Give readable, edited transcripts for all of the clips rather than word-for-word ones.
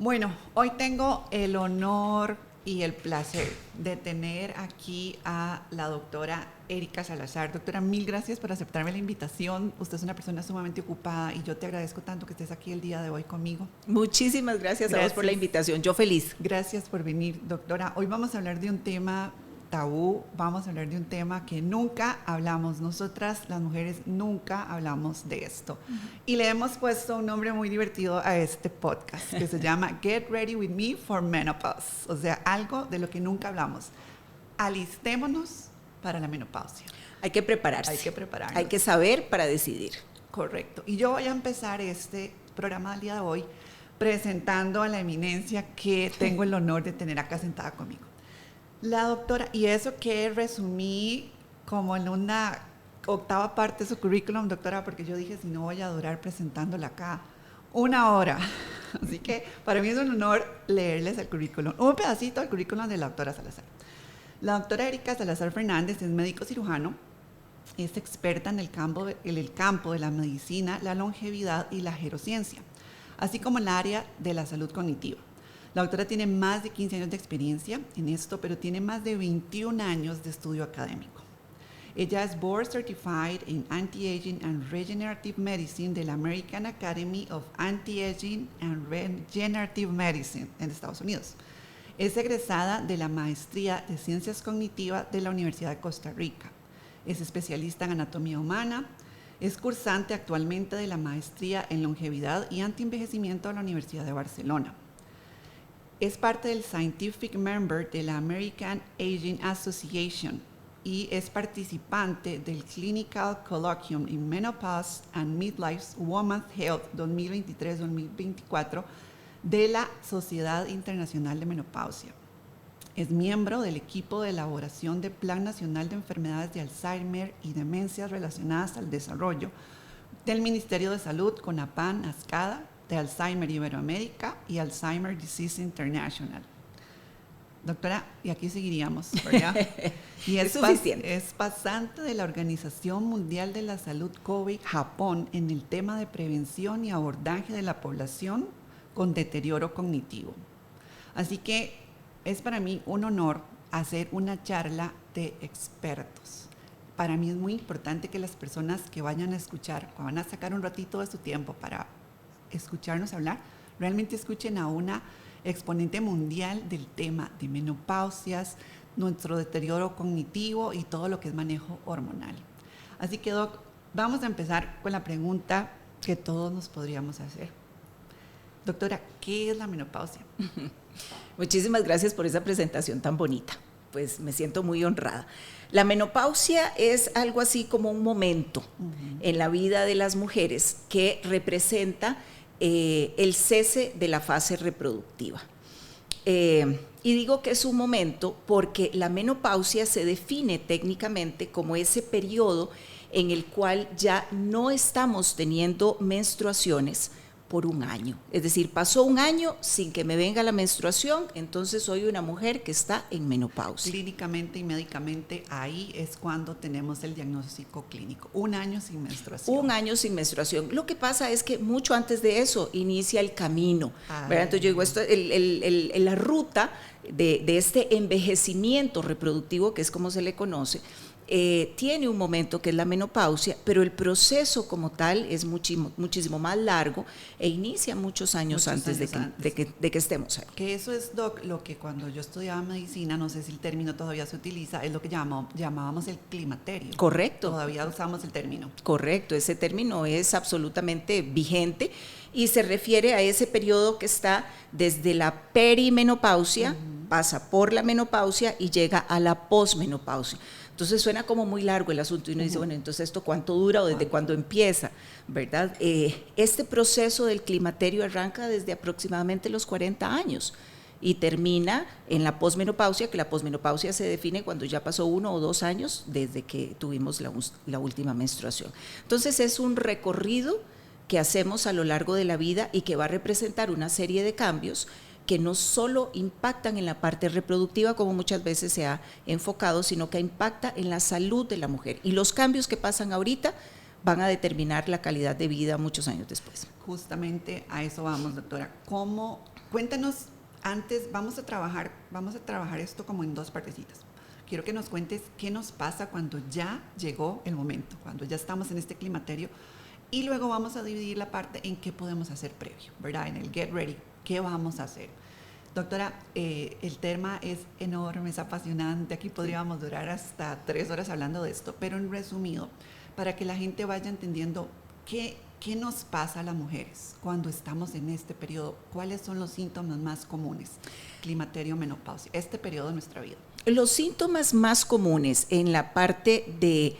Bueno, hoy tengo el honor y el placer de tener aquí a la doctora Erika Salazar. Doctora, mil gracias por aceptarme la invitación. Usted es una persona sumamente ocupada y yo te agradezco tanto que estés aquí el día de hoy conmigo. Muchísimas gracias a vos por la invitación. Yo feliz. Gracias por venir, doctora. Hoy vamos a hablar de un tema tabú, vamos a hablar de un tema que nunca hablamos. Nosotras, las mujeres, nunca hablamos de esto. Y le hemos puesto un nombre muy divertido a este podcast que se llama Get Ready With Me for Menopause. O sea, algo de lo que nunca hablamos. Alistémonos para la menopausia. Hay que prepararse. Hay que prepararnos. Hay que saber para decidir. Correcto. Y yo voy a empezar este programa del día de hoy presentando a la eminencia que tengo el honor de tener acá sentada conmigo. La doctora, y eso que resumí como en una octava parte de su currículum, doctora, porque yo dije, si no voy a durar presentándola acá 1 hora. Así que para mí es un honor leerles el currículum, un pedacito del currículum de la doctora Salazar. La doctora Erika Salazar Fernández es médico cirujano, es experta en el campo de la medicina, la longevidad y la gerociencia, así como en el área de la salud cognitiva. La doctora tiene más de 15 años de experiencia en esto, pero tiene más de 21 años de estudio académico. Ella es Board Certified in Anti-Aging and Regenerative Medicine de la American Academy of Anti-Aging and Regenerative Medicine en Estados Unidos. Es egresada de la Maestría de Ciencias Cognitivas de la Universidad de Costa Rica. Es especialista en anatomía humana. Es cursante actualmente de la Maestría en Longevidad y Antienvejecimiento de la Universidad de Barcelona. Es parte del Scientific Member de la American Aging Association y es participante del Clinical Colloquium in Menopause and Midlife Women's Health 2023-2024 de la Sociedad Internacional de Menopausia. Es miembro del equipo de elaboración de Plan Nacional de Enfermedades de Alzheimer y Demencias relacionadas al desarrollo del Ministerio de Salud, CONAPAN, ASCADA, de Alzheimer Iberoamérica y Alzheimer Disease International. Doctora, y aquí seguiríamos, ¿verdad? Y es suficiente. Es pasante de la Organización Mundial de la Salud COVID Japón en el tema de prevención y abordaje de la población con deterioro cognitivo. Así que es para mí un honor hacer una charla de expertos. Para mí es muy importante que las personas que vayan a escuchar, que van a sacar un ratito de su tiempo para escucharnos hablar, realmente escuchen a una exponente mundial del tema de menopausias, nuestro deterioro cognitivo y todo lo que es manejo hormonal. Así que, Doc, vamos a empezar con la pregunta que todos nos podríamos hacer. Doctora, ¿qué es la menopausia? Muchísimas gracias por esa presentación tan bonita. Pues me siento muy honrada. La menopausia es algo así como un momento en la vida de las mujeres que representa el cese de la fase reproductiva. Y digo que es un momento porque la menopausia se define técnicamente como ese periodo en el cual ya no estamos teniendo menstruaciones por 1 año. Es decir, pasó 1 año sin que me venga la menstruación, entonces soy una mujer que está en menopausia. Clínicamente y médicamente ahí es cuando tenemos el diagnóstico clínico. 1 año sin menstruación. 1 año sin menstruación. Lo que pasa es que mucho antes de eso inicia el camino. Entonces yo digo, esto, la ruta de este envejecimiento reproductivo, que es como se le conoce, tiene un momento que es la menopausia, pero el proceso como tal es muchísimo más largo e inicia muchos años antes de que estemos ahí. Que eso es, Doc, lo que cuando yo estudiaba medicina, no sé si el término todavía se utiliza, es lo que llamábamos el climaterio. Correcto. Todavía usamos el término. Correcto, ese término es absolutamente vigente y se refiere a ese periodo que está desde la perimenopausia, pasa por la menopausia y llega a la posmenopausia. Entonces suena como muy largo el asunto y uno dice, bueno, entonces ¿esto cuánto dura o desde cuándo empieza? ¿Verdad? Este proceso del climaterio arranca desde aproximadamente los 40 años y termina en la posmenopausia, que la posmenopausia se define cuando ya pasó 1 o 2 años desde que tuvimos la última menstruación. Entonces es un recorrido que hacemos a lo largo de la vida y que va a representar una serie de cambios que no solo impactan en la parte reproductiva, como muchas veces se ha enfocado, sino que impacta en la salud de la mujer. Y los cambios que pasan ahorita van a determinar la calidad de vida muchos años después. Justamente a eso vamos, doctora. ¿Cómo Cuéntanos, antes vamos a trabajar esto como en 2 partecitas. Quiero que nos cuentes qué nos pasa cuando ya llegó el momento, cuando ya estamos en este climaterio, y luego vamos a dividir la parte en qué podemos hacer previo, ¿verdad? En el get ready, ¿qué vamos a hacer? Doctora, el tema es enorme, es apasionante, aquí podríamos durar hasta 3 horas hablando de esto, pero en resumido, para que la gente vaya entendiendo qué nos pasa a las mujeres cuando estamos en este periodo, cuáles son los síntomas más comunes, climaterio, menopausia, este periodo de nuestra vida. Los síntomas más comunes en la parte de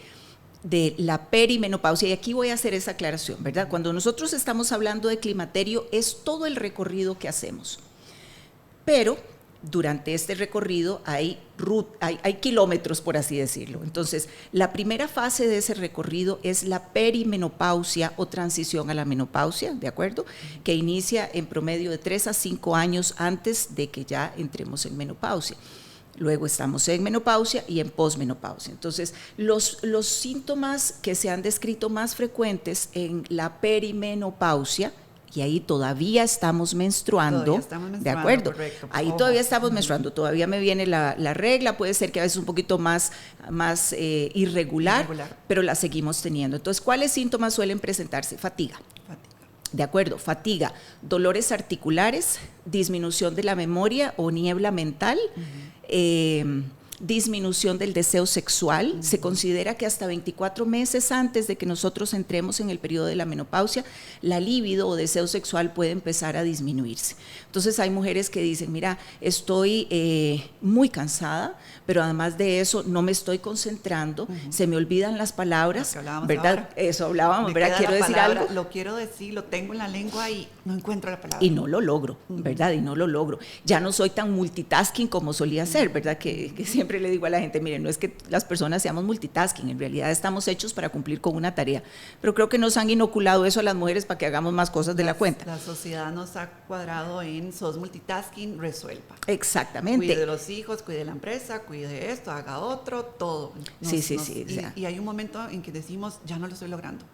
la perimenopausia, y aquí voy a hacer esa aclaración, ¿verdad? Cuando nosotros estamos hablando de climaterio, es todo el recorrido que hacemos. Pero durante este recorrido hay kilómetros, por así decirlo. Entonces, la primera fase de ese recorrido es la perimenopausia o transición a la menopausia, ¿de acuerdo? Que inicia en promedio de 3 a 5 años antes de que ya entremos en menopausia. Luego estamos en menopausia y en posmenopausia. Entonces, los síntomas que se han descrito más frecuentes en la perimenopausia, y ahí todavía estamos menstruando, ¿de acuerdo? Correcto. Ahí todavía estamos menstruando, todavía me viene la regla, puede ser que a veces un poquito más irregular, pero la seguimos teniendo. Entonces, ¿cuáles síntomas suelen presentarse? Fatiga. De acuerdo, fatiga, dolores articulares, disminución de la memoria o niebla mental, disminución del deseo sexual. Se considera que hasta 24 meses antes de que nosotros entremos en el periodo de la menopausia, la libido o deseo sexual puede empezar a disminuirse. Entonces hay mujeres que dicen, mira, estoy muy cansada, pero además de eso no me estoy concentrando, se me olvidan las palabras, ¿verdad? Ahora. Eso hablábamos, ¿verdad? Quiero decir algo. Lo quiero decir, lo tengo en la lengua y no encuentro la palabra. Y no lo logro, ¿verdad? Y no lo logro. Ya no soy tan multitasking como solía ser, ¿verdad? Que siempre le digo a la gente, miren, no es que las personas seamos multitasking, en realidad estamos hechos para cumplir con una tarea, pero creo que nos han inoculado eso a las mujeres para que hagamos más cosas de la cuenta. La sociedad nos ha cuadrado en sos multitasking, resuelva. Exactamente. Cuide de los hijos, cuide de la empresa, cuide esto, haga otro, todo. Sí. Y hay un momento en que decimos, ya no lo estoy logrando.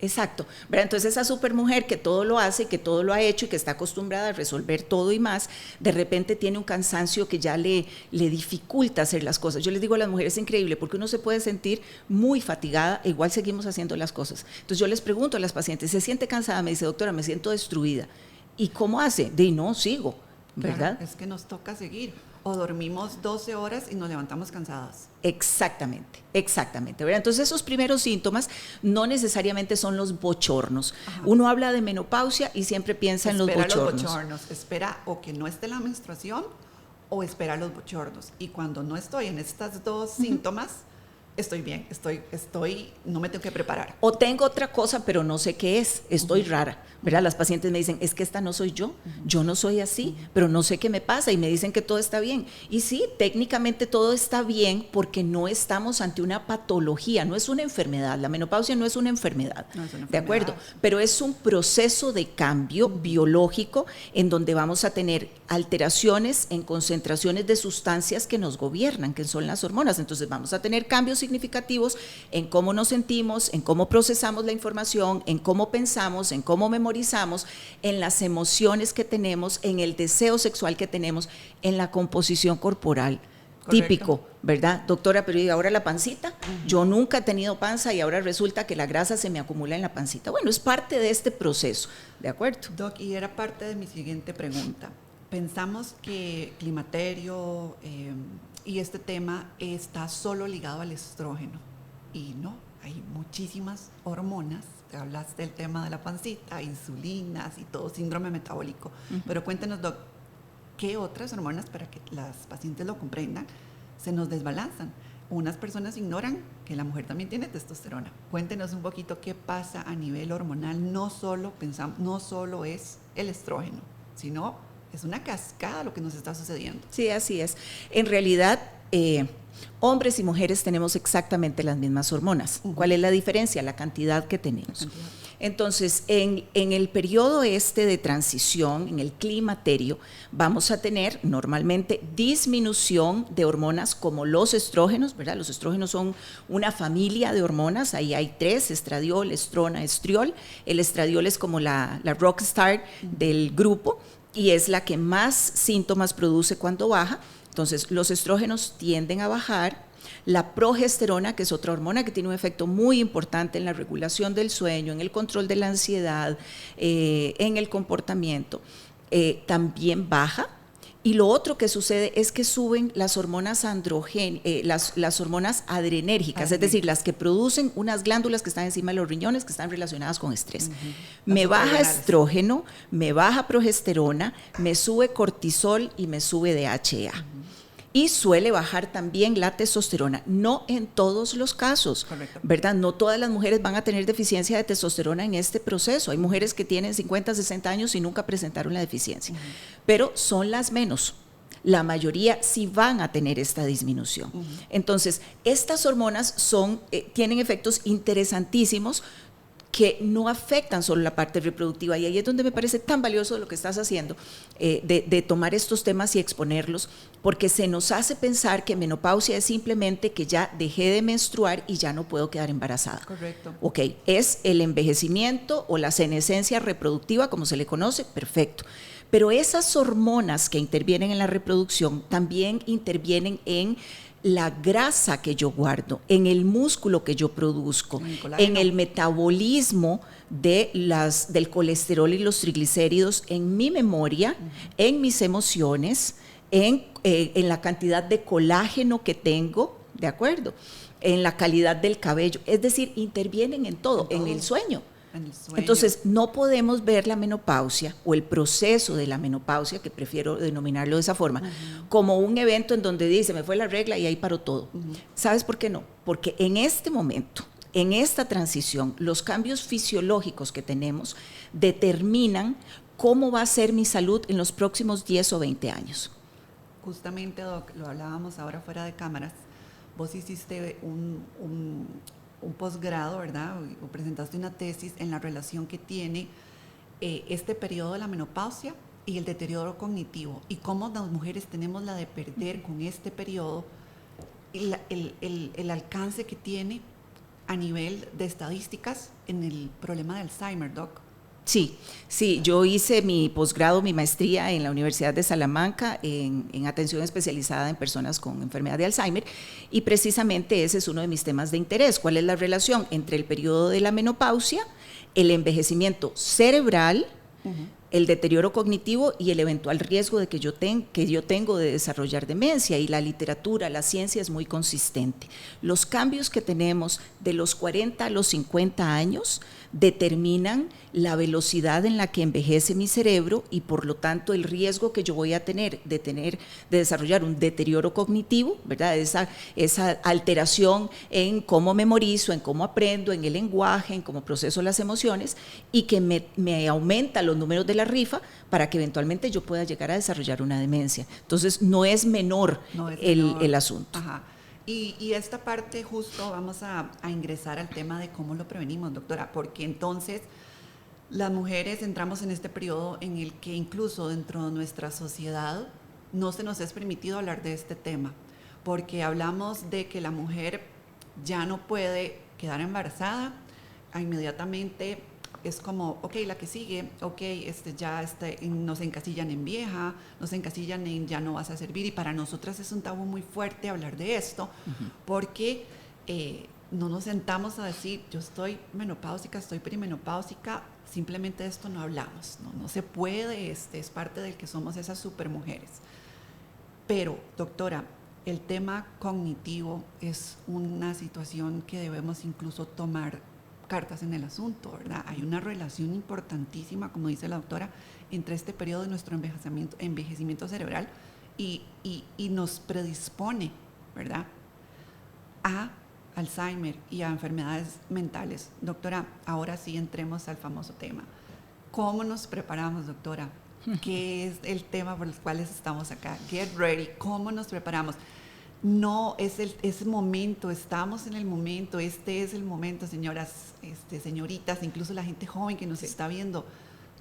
Exacto, ¿verdad? Entonces esa supermujer que todo lo hace, que todo lo ha hecho y que está acostumbrada a resolver todo y más, de repente tiene un cansancio que ya le dificulta hacer las cosas. Yo les digo a las mujeres, es increíble porque uno se puede sentir muy fatigada e igual seguimos haciendo las cosas. Entonces yo les pregunto a las pacientes, ¿se siente cansada? Me dice, doctora, me siento destruida. ¿Y cómo hace? No, sigo, ¿verdad? Claro, es que nos toca seguir. O dormimos 12 horas y nos levantamos cansadas. Exactamente, ¿verdad? Entonces esos primeros síntomas no necesariamente son los bochornos. Ajá. Uno habla de menopausia y siempre piensa en los bochornos. Espera o que no esté la menstruación o espera los bochornos. Y cuando no estoy en estas dos síntomas, estoy bien, no me tengo que preparar. O tengo otra cosa, pero no sé qué es, estoy rara, ¿verdad? Las pacientes me dicen, es que esta no soy yo no soy así, pero no sé qué me pasa y me dicen que todo está bien. Y sí, técnicamente todo está bien porque no estamos ante una patología, no es una enfermedad, la menopausia no es una enfermedad, ¿de acuerdo? Pero es un proceso de cambio biológico en donde vamos a tener alteraciones en concentraciones de sustancias que nos gobiernan, que son las hormonas. Entonces vamos a tener cambios significativos en cómo nos sentimos, en cómo procesamos la información, en cómo pensamos, en cómo memorizamos, en las emociones que tenemos, en el deseo sexual que tenemos, en la composición corporal. Correcto. Típico, ¿verdad? Doctora, pero ¿y ahora la pancita? Yo nunca he tenido panza y ahora resulta que la grasa se me acumula en la pancita. Bueno, es parte de este proceso, ¿de acuerdo? Doc, y era parte de mi siguiente pregunta. Pensamos que climaterio y este tema está solo ligado al estrógeno. Y no, hay muchísimas hormonas. Te hablaste del tema de la pancita, insulinas y todo, síndrome metabólico. Pero cuéntenos, Doc, ¿qué otras hormonas, para que las pacientes lo comprendan, se nos desbalanzan? Unas personas ignoran que la mujer también tiene testosterona. Cuéntenos un poquito qué pasa a nivel hormonal. No solo es el estrógeno, sino es una cascada lo que nos está sucediendo. Sí, así es. En realidad, hombres y mujeres tenemos exactamente las mismas hormonas. ¿Cuál es la diferencia? La cantidad que tenemos. Entonces, en el periodo de transición, en el climaterio, vamos a tener normalmente disminución de hormonas como los estrógenos, ¿verdad? Los estrógenos son una familia de hormonas, ahí hay 3, estradiol, estrona, estriol. El estradiol es como la rockstar del grupo. y es la que más síntomas produce cuando baja. Entonces, los estrógenos tienden a bajar. La progesterona, que es otra hormona que tiene un efecto muy importante en la regulación del sueño, en el control de la ansiedad, en el comportamiento, también baja. Y lo otro que sucede es que suben las hormonas las hormonas adrenérgicas, es decir, las que producen unas glándulas que están encima de los riñones que están relacionadas con estrés. Me baja estrógeno, me baja progesterona, me sube cortisol y me sube DHEA. Y suele bajar también la testosterona, no en todos los casos, correcto, ¿verdad? No todas las mujeres van a tener deficiencia de testosterona en este proceso. Hay mujeres que tienen 50, 60 años y nunca presentaron la deficiencia, pero son las menos. La mayoría sí van a tener esta disminución. Entonces, estas hormonas tienen efectos interesantísimos que no afectan solo la parte reproductiva, y ahí es donde me parece tan valioso lo que estás haciendo, de tomar estos temas y exponerlos, porque se nos hace pensar que menopausia es simplemente que ya dejé de menstruar y ya no puedo quedar embarazada. Correcto. Ok, es el envejecimiento o la senescencia reproductiva, como se le conoce, perfecto. Pero esas hormonas que intervienen en la reproducción también intervienen en la grasa que yo guardo, en el músculo que yo produzco, en el metabolismo del colesterol y los triglicéridos, en mi memoria, en mis emociones, en la cantidad de colágeno que tengo, ¿de acuerdo? En la calidad del cabello, es decir, intervienen en todo, en el sueño. Entonces, no podemos ver la menopausia o el proceso de la menopausia, que prefiero denominarlo de esa forma, como un evento en donde dice, me fue la regla y ahí paró todo. ¿Sabes por qué no? Porque en este momento, en esta transición, los cambios fisiológicos que tenemos determinan cómo va a ser mi salud en los próximos 10 o 20 años. Justamente, Doc, lo hablábamos ahora fuera de cámaras, vos hiciste un posgrado, ¿verdad? O presentaste una tesis en la relación que tiene este periodo de la menopausia y el deterioro cognitivo, y cómo las mujeres tenemos la de perder con este periodo el alcance que tiene a nivel de estadísticas en el problema de Alzheimer, Doc. Sí, yo hice mi posgrado, mi maestría en la Universidad de Salamanca en atención especializada en personas con enfermedad de Alzheimer, y precisamente ese es uno de mis temas de interés. ¿Cuál es la relación entre el periodo de la menopausia, el envejecimiento cerebral, el deterioro cognitivo y el eventual riesgo de que yo tengo de desarrollar demencia? Y la literatura, la ciencia es muy consistente. Los cambios que tenemos de los 40 a los 50 años determinan la velocidad en la que envejece mi cerebro, y por lo tanto el riesgo que yo voy a tener de desarrollar un deterioro cognitivo, ¿verdad? Esa alteración en cómo memorizo, en cómo aprendo, en el lenguaje, en cómo proceso las emociones, y que me aumenta los números de la rifa para que eventualmente yo pueda llegar a desarrollar una demencia. Entonces no es menor, el asunto. Ajá. Y esta parte justo vamos a ingresar al tema de cómo lo prevenimos, doctora, porque entonces las mujeres entramos en este periodo en el que incluso dentro de nuestra sociedad no se nos es permitido hablar de este tema, porque hablamos de que la mujer ya no puede quedar embarazada, inmediatamente es como, ok, la que sigue, ok, nos encasillan en vieja, nos encasillan en ya no vas a servir, y para nosotras es un tabú muy fuerte hablar de esto, porque no nos sentamos a decir, yo estoy menopáusica, estoy perimenopáusica, simplemente de esto no hablamos, no se puede, es parte del que somos esas supermujeres. Pero, doctora, el tema cognitivo es una situación que debemos incluso tomar cartas en el asunto, ¿verdad? Hay una relación importantísima, como dice la doctora, entre este periodo de nuestro envejecimiento cerebral y nos predispone, ¿verdad?, a Alzheimer y a enfermedades mentales. Doctora, ahora sí entremos al famoso tema. ¿Cómo nos preparamos, doctora? ¿Qué es el tema por el cual estamos acá? Get ready. ¿Cómo nos preparamos? No, es el momento, estamos en el momento, este es el momento, señoras, señoritas, incluso la gente joven que nos está viendo.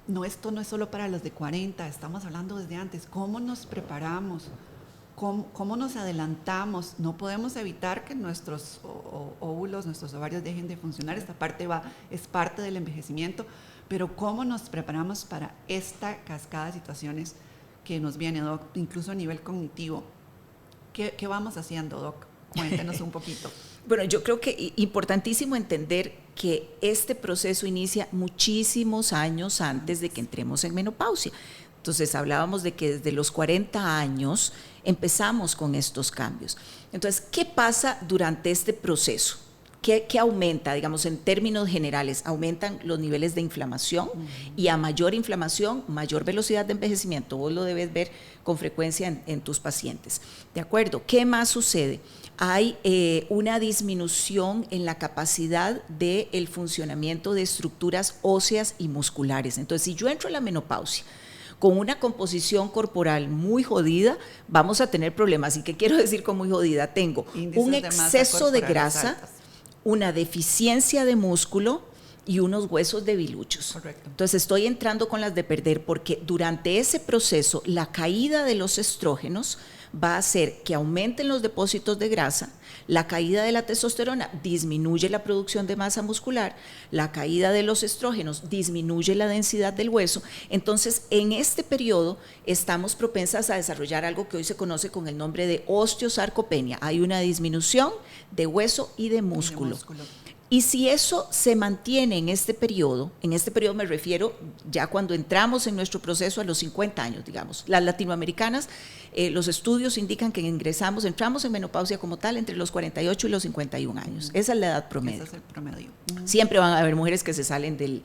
No, esto no es solo para los de 40, estamos hablando desde antes. ¿Cómo nos preparamos? ¿Cómo nos adelantamos? No podemos evitar que nuestros óvulos, nuestros ovarios dejen de funcionar. Esta parte es parte del envejecimiento, pero ¿cómo nos preparamos para esta cascada de situaciones que nos viene, Doc, incluso a nivel cognitivo? ¿Qué vamos haciendo, Doc? Cuéntenos un poquito. Bueno, yo creo que importantísimo entender que este proceso inicia muchísimos años antes de que entremos en menopausia. Entonces hablábamos de que desde los 40 años empezamos con estos cambios. Entonces, ¿qué pasa durante este proceso? ¿Qué aumenta? Digamos, en términos generales, aumentan los niveles de inflamación y a mayor inflamación, mayor velocidad de envejecimiento. Vos lo debes ver con frecuencia en tus pacientes. ¿De acuerdo? ¿Qué más sucede? Hay una disminución en la capacidad del funcionamiento de estructuras óseas y musculares. Entonces, si yo entro a la menopausia con una composición corporal muy jodida, vamos a tener problemas. ¿Y qué quiero decir con muy jodida? Tengo un exceso de grasa, una deficiencia de músculo y unos huesos debiluchos. Correcto. Entonces estoy entrando con las de perder porque durante ese proceso la caída de los estrógenos va a hacer que aumenten los depósitos de grasa, la caída de la testosterona disminuye la producción de masa muscular, la caída de los estrógenos disminuye la densidad del hueso. Entonces, en este periodo estamos propensas a desarrollar algo que hoy se conoce con el nombre de osteosarcopenia. Hay una disminución de hueso y de músculo. Y si eso se mantiene en este periodo me refiero ya cuando entramos en nuestro proceso a los 50 años, digamos. Las latinoamericanas, los estudios indican que entramos en menopausia como tal entre los 48 y los 51 años. Esa es la edad promedio. Ese es el promedio. Siempre van a haber mujeres que se salen del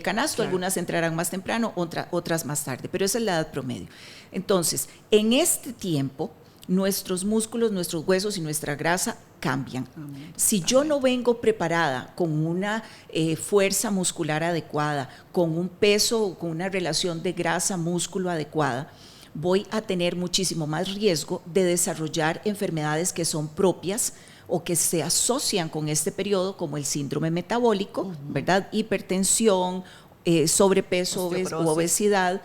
canasto, claro. Algunas entrarán más temprano, otras más tarde, pero esa es la edad promedio. Entonces, en este tiempo, nuestros músculos, nuestros huesos y nuestra grasa cambian. Si yo no vengo preparada con una fuerza muscular adecuada, con un peso, con una relación de grasa-músculo adecuada, voy a tener muchísimo más riesgo de desarrollar enfermedades que son propias o que se asocian con este periodo, como el síndrome metabólico, ¿verdad? Hipertensión, sobrepeso, obesidad,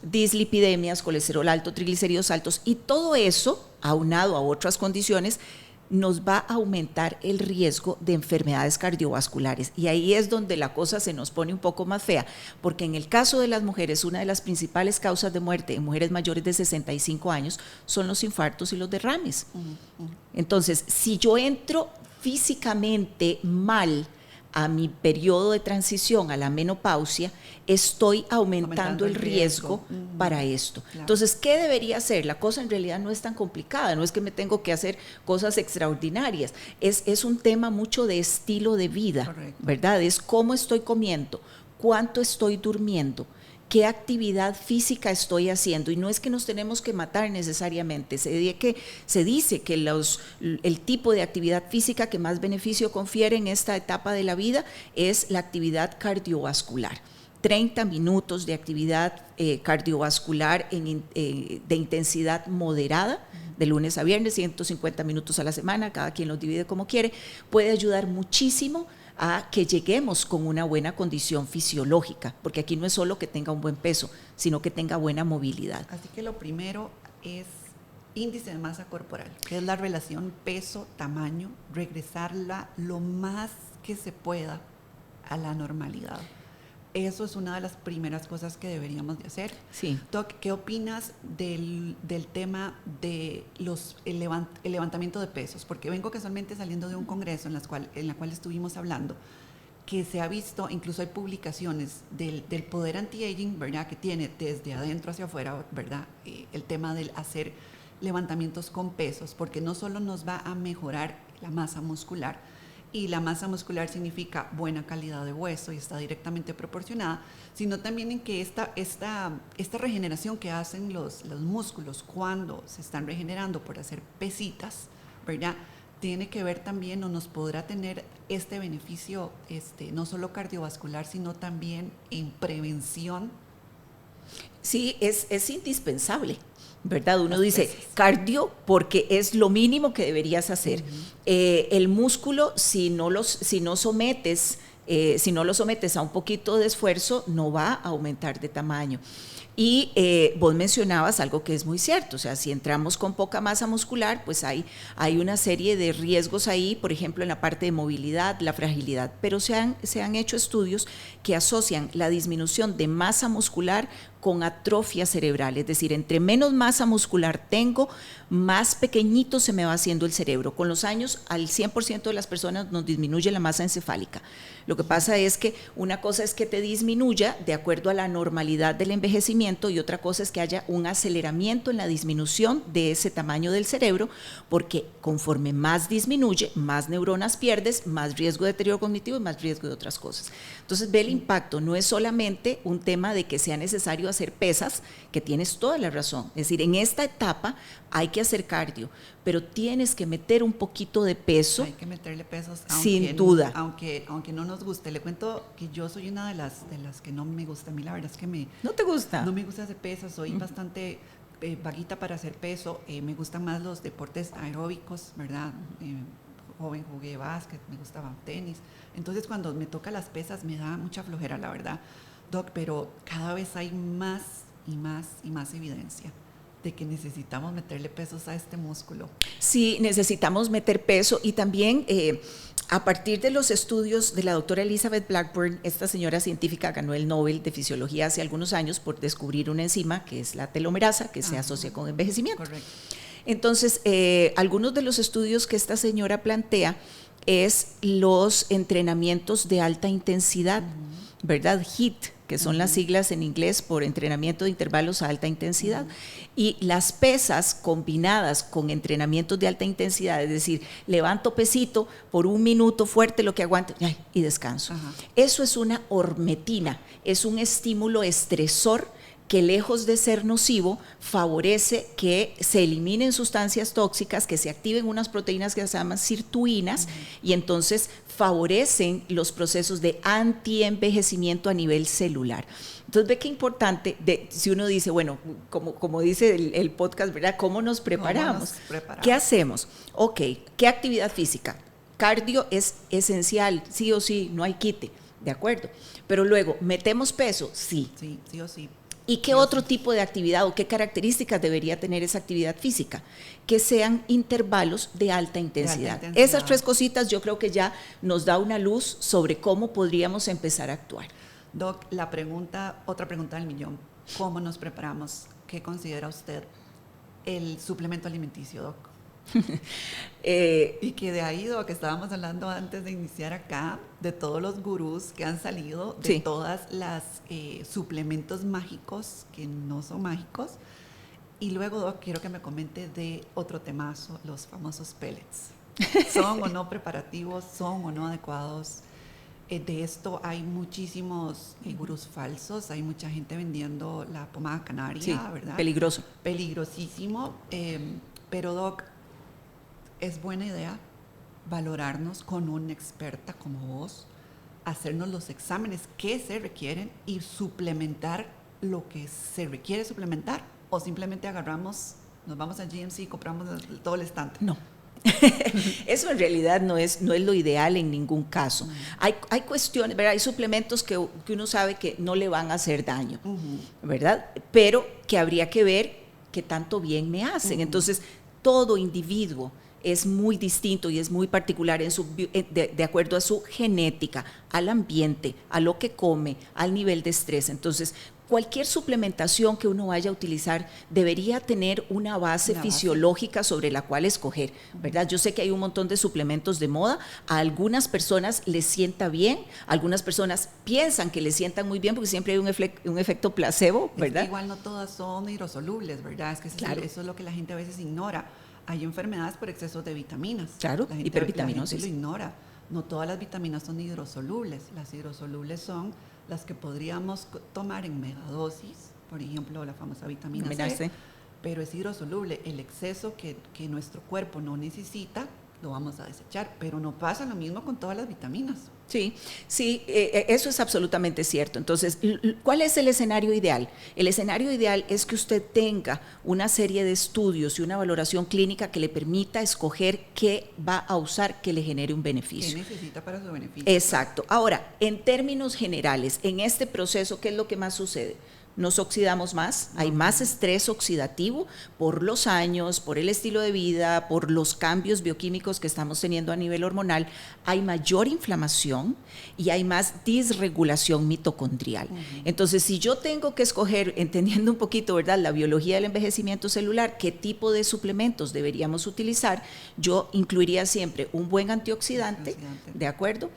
dislipidemias, colesterol alto, triglicéridos altos, y todo eso, aunado a otras condiciones, nos va a aumentar el riesgo de enfermedades cardiovasculares. Y ahí es donde la cosa se nos pone un poco más fea, porque en el caso de las mujeres, una de las principales causas de muerte en mujeres mayores de 65 años son los infartos y los derrames. Entonces, si yo entro físicamente mal a mi periodo de transición a la menopausia, estoy aumentando el riesgo para esto. Claro. Entonces, ¿qué debería hacer? La cosa en realidad no es tan complicada, no es que me tengo que hacer cosas extraordinarias, es un tema mucho de estilo de vida. Correcto. ¿Verdad? Es cómo estoy comiendo, cuánto estoy durmiendo, qué actividad física estoy haciendo, y no es que nos tenemos que matar necesariamente, se dice que el tipo de actividad física que más beneficio confiere en esta etapa de la vida es la actividad cardiovascular. 30 minutos de actividad cardiovascular de intensidad moderada, de lunes a viernes, 150 minutos a la semana, cada quien los divide como quiere, puede ayudar muchísimo a que lleguemos con una buena condición fisiológica, porque aquí no es solo que tenga un buen peso, sino que tenga buena movilidad. Así que lo primero es índice de masa corporal, que es la relación peso-tamaño, regresarla lo más que se pueda a la normalidad. Eso es una de las primeras cosas que deberíamos de hacer. Sí. Doc, ¿qué opinas del tema de el levantamiento de pesos? Porque vengo casualmente saliendo de un congreso en la cual estuvimos hablando, que se ha visto, incluso hay publicaciones del poder anti-aging, ¿verdad?, que tiene desde adentro hacia afuera, ¿verdad?, el tema del hacer levantamientos con pesos, porque no solo nos va a mejorar la masa muscular, y la masa muscular significa buena calidad de hueso y está directamente proporcionada, sino también en que esta regeneración que hacen los músculos cuando se están regenerando por hacer pesitas, ¿verdad?, tiene que ver también, o nos podrá tener este beneficio no solo cardiovascular, sino también en prevención. Sí, es indispensable, ¿verdad? Uno dice cardio porque es lo mínimo que deberías hacer. El músculo, si no sometes si no lo sometes a un poquito de esfuerzo, no va a aumentar de tamaño. Y vos mencionabas algo que es muy cierto, o sea, si entramos con poca masa muscular, pues hay una serie de riesgos ahí, por ejemplo, en la parte de movilidad, la fragilidad, pero se han hecho estudios que asocian la disminución de masa muscular con atrofia cerebral, es decir, entre menos masa muscular tengo, más pequeñito se me va haciendo el cerebro. Con los años, al 100% de las personas nos disminuye la masa encefálica. Lo que pasa es que una cosa es que te disminuya de acuerdo a la normalidad del envejecimiento y otra cosa es que haya un aceleramiento en la disminución de ese tamaño del cerebro, porque conforme más disminuye, más neuronas pierdes, más riesgo de deterioro cognitivo y más riesgo de otras cosas. Entonces, ve el impacto, no es solamente un tema de que sea necesario hacer pesas, que tienes toda la razón. Es decir, en esta etapa hay que hacer cardio, pero tienes que meter un poquito de peso. Hay que meterle pesos, sin duda. Aunque no nos guste. Le cuento que yo soy una de las que no me gusta. A mí la verdad es que ¿No te gusta? No me gusta hacer pesas, soy bastante vaguita para hacer peso. Me gustan más los deportes aeróbicos, ¿verdad? Joven jugué básquet, me gustaba tenis. Entonces cuando me toca las pesas me da mucha flojera, la verdad, Doc, pero cada vez hay más y más y más evidencia de que necesitamos meterle pesos a este músculo. Sí, necesitamos meter peso y también a partir de los estudios de la doctora Elizabeth Blackburn, esta señora científica ganó el Nobel de Fisiología hace algunos años por descubrir una enzima que es la telomerasa, que se asocia con envejecimiento. Correcto. Entonces, algunos de los estudios que esta señora plantea es los entrenamientos de alta intensidad, ¿verdad? HIIT, que son las siglas en inglés por entrenamiento de intervalos a alta intensidad. Y las pesas combinadas con entrenamientos de alta intensidad, es decir, levanto pesito por un minuto fuerte lo que aguante y descanso. Eso es una hormetina, es un estímulo estresor que lejos de ser nocivo, favorece que se eliminen sustancias tóxicas, que se activen unas proteínas que se llaman sirtuinas y entonces favorecen los procesos de antienvejecimiento a nivel celular. Entonces ve qué importante, si uno dice, bueno, como dice el podcast, ¿verdad? ¿Cómo nos preparamos? ¿Qué hacemos? Ok, ¿qué actividad física? Cardio es esencial, sí o sí, no hay quite, ¿de acuerdo? Pero luego, ¿metemos peso? Sí. Sí, sí o sí. ¿Y qué otro tipo de actividad o qué características debería tener esa actividad física? Que sean intervalos de alta intensidad. Esas tres cositas yo creo que ya nos da una luz sobre cómo podríamos empezar a actuar. Doc, otra pregunta del millón. ¿Cómo nos preparamos? ¿Qué considera usted el suplemento alimenticio, Doc? Y que de ahí, Doc, que estábamos hablando antes de iniciar acá, de todos los gurús que han salido, de todas las suplementos mágicos que no son mágicos. Y luego, Doc, quiero que me comente de otro temazo, los famosos pellets. ¿Son o no preparativos? ¿Son o no adecuados? De esto hay muchísimos gurús falsos, hay mucha gente vendiendo la pomada canaria, ¿verdad? Peligroso. Peligrosísimo, pero Doc, es buena idea valorarnos con una experta como vos, hacernos los exámenes que se requieren y suplementar lo que se requiere suplementar, o simplemente nos vamos a GNC y compramos todo el estante. No. Eso en realidad no es lo ideal en ningún caso. Hay cuestiones, ¿verdad? Hay suplementos que uno sabe que no le van a hacer daño, ¿verdad? Pero que habría que ver qué tanto bien me hacen. Entonces, todo individuo es muy distinto y es muy particular de acuerdo a su genética, al ambiente, a lo que come, al nivel de estrés. Entonces, cualquier suplementación que uno vaya a utilizar debería tener una base fisiológica sobre la cual escoger, ¿verdad? Yo sé que hay un montón de suplementos de moda, a algunas personas les sienta bien, algunas personas piensan que les sientan muy bien porque siempre hay un efecto placebo, ¿verdad? Es que igual no todas son hidrosolubles, ¿verdad? Es que eso es lo que la gente a veces ignora. Hay enfermedades por exceso de vitaminas. Claro, hipervitaminosis. La gente lo ignora. No todas las vitaminas son hidrosolubles. Las hidrosolubles son las que podríamos tomar en megadosis, por ejemplo, la famosa vitamina C, pero es hidrosoluble. El exceso que nuestro cuerpo no necesita, lo vamos a desechar, pero no pasa lo mismo con todas las vitaminas. Sí, sí, eso es absolutamente cierto. Entonces, ¿cuál es el escenario ideal? El escenario ideal es que usted tenga una serie de estudios y una valoración clínica que le permita escoger qué va a usar que le genere un beneficio. ¿Qué necesita para su beneficio? Exacto. Ahora, en términos generales, en este proceso, ¿qué es lo que más sucede? Nos oxidamos más, hay más estrés oxidativo por los años, por el estilo de vida, por los cambios bioquímicos que estamos teniendo a nivel hormonal, hay mayor inflamación y hay más disregulación mitocondrial. Entonces, si yo tengo que escoger, entendiendo un poquito, ¿verdad?, la biología del envejecimiento celular, qué tipo de suplementos deberíamos utilizar, yo incluiría siempre un buen antioxidante, ¿de acuerdo?,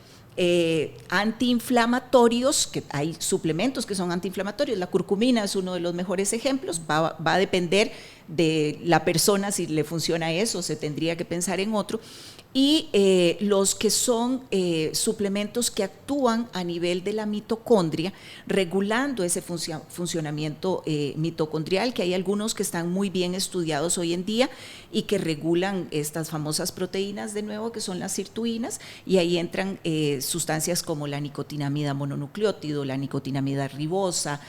antiinflamatorios, que hay suplementos que son antiinflamatorios, la curcumina es uno de los mejores ejemplos, va a depender de la persona si le funciona eso, se tendría que pensar en otro, y los que son suplementos que actúan a nivel de la mitocondria, regulando ese funcionamiento mitocondrial, que hay algunos que están muy bien estudiados hoy en día y que regulan estas famosas proteínas, de nuevo, que son las sirtuinas, y ahí entran sustancias como la nicotinamida mononucleótido, la nicotinamida ribosa,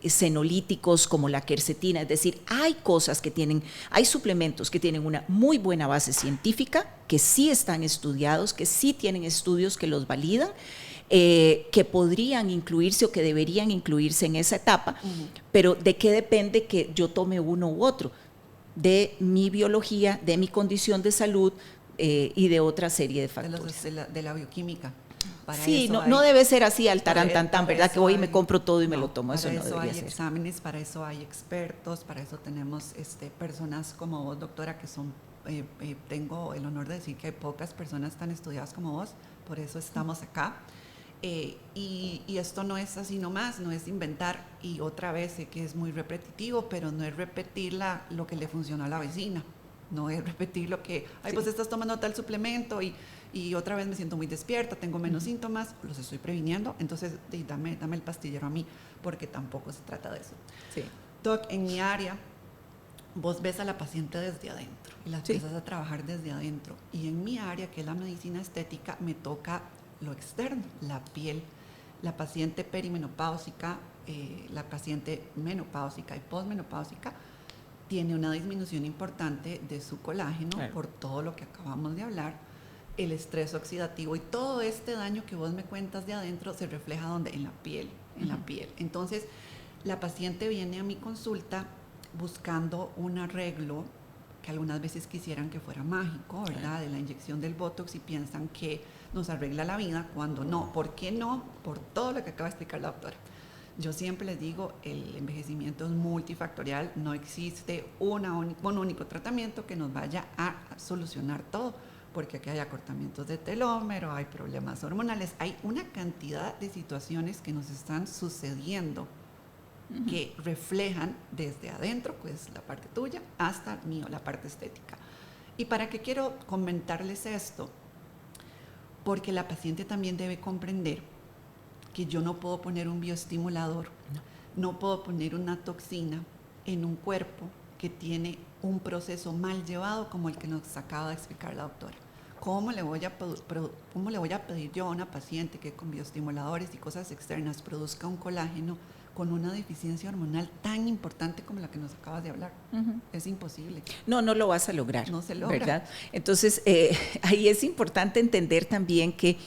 senolíticos como la quercetina, es decir, hay suplementos que tienen una muy buena base científica, que sí están estudiados, que sí tienen estudios que los validan, que podrían incluirse o que deberían incluirse en esa etapa, pero ¿de qué depende que yo tome uno u otro? De mi biología, de mi condición de salud y de otra serie de factores. De la bioquímica. Sí, no debe ser así al tarantantán, ¿verdad? Que voy y me compro todo y me lo tomo, eso no debería ser. Para eso hay exámenes, para eso hay expertos, para eso tenemos personas como vos, doctora, que son, tengo el honor de decir que hay pocas personas tan estudiadas como vos, por eso estamos acá. Y esto no es así nomás, no es inventar, y otra vez sé que es muy repetitivo, pero no es repetir lo que le funcionó a la vecina, no es repetir lo que, ay, pues estás tomando tal suplemento y otra vez me siento muy despierta, tengo menos síntomas, los estoy previniendo, entonces dame el pastillero a mí, porque tampoco se trata de eso. Sí. Doc, en mi área, vos ves a la paciente desde adentro y la empiezas a trabajar desde adentro, y en mi área, que es la medicina estética, me toca lo externo, la piel, la paciente perimenopáusica, la paciente menopáusica y posmenopáusica tiene una disminución importante de su colágeno, claro, por todo lo que acabamos de hablar, el estrés oxidativo y todo este daño que vos me cuentas de adentro se refleja ¿dónde? En la piel, la piel. Entonces, la paciente viene a mi consulta buscando un arreglo que algunas veces quisieran que fuera mágico, ¿verdad? Claro. De la inyección del Botox, y piensan que nos arregla la vida, cuando no. ¿Por qué no? Por todo lo que acaba de explicar la doctora. Yo siempre les digo, el envejecimiento es multifactorial, no existe un único tratamiento que nos vaya a solucionar todo, porque aquí hay acortamientos de telómero, hay problemas hormonales, hay una cantidad de situaciones que nos están sucediendo que reflejan desde adentro, pues la parte tuya, hasta mío, la parte estética. ¿Y para qué quiero comentarles esto? Porque la paciente también debe comprender que yo no puedo poner un bioestimulador, no puedo poner una toxina en un cuerpo que tiene un proceso mal llevado como el que nos acaba de explicar la doctora. ¿Cómo le voy a pedir yo a una paciente que con bioestimuladores y cosas externas produzca un colágeno con una deficiencia hormonal tan importante como la que nos acabas de hablar? Es imposible. No lo vas a lograr. No se logra. ¿Verdad? Entonces, ahí es importante entender también que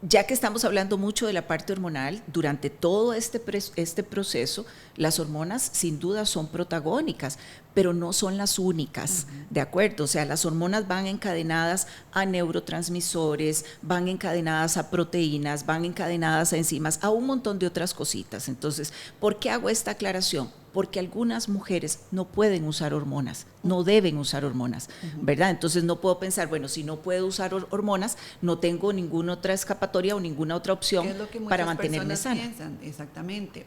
ya que estamos hablando mucho de la parte hormonal, durante todo este proceso, las hormonas sin duda son protagónicas, pero no son las únicas, ¿de acuerdo? O sea, las hormonas van encadenadas a neurotransmisores, van encadenadas a proteínas, van encadenadas a enzimas, a un montón de otras cositas. Entonces, ¿por qué hago esta aclaración? Porque algunas mujeres no pueden usar hormonas, no deben usar hormonas, ¿verdad? Entonces no puedo pensar, bueno, si no puedo usar hormonas, no tengo ninguna otra escapatoria o ninguna otra opción para mantenerme sana. Piensan, exactamente.